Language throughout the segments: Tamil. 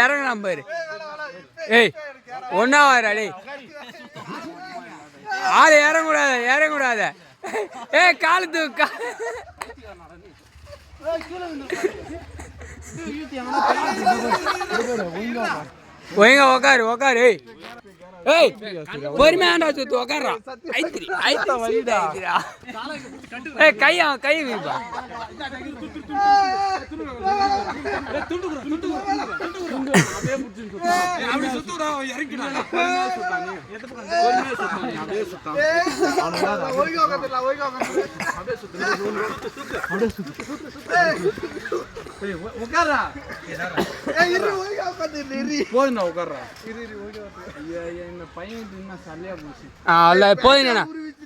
இறங்கலாம் பாரு. ஏய் ஒன்னா வாரா டேய், ஆளு இறங்கக்கூடாத இறங்கக்கூடாத. ஏய் காலு தூக்கா ஒழுங்கா உக்காரு உக்காரு. ஏய் பொறுமையாண்டா சுத்து உக்காரா. ஏய் கையா கை வீப்பா.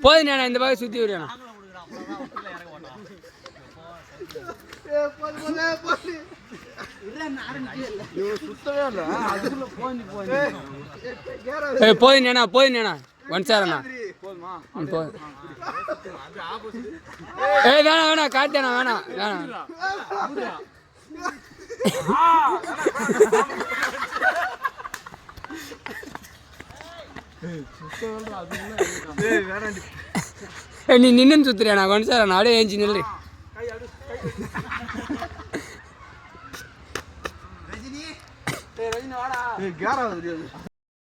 போதுண்ணா இந்த பக்கம் சுத்தி விடுறேன். போதுண்ணா போதுண்ணா ஒன்சாரண்ணா. ஏய் வேணாம் வேணாம் காட்டேண்ணா வேணாம் வேணாம். நீ நின்னு சுத்துறியா கொஞ்சம் அப்படியே ஏஞ்சி நில்லு.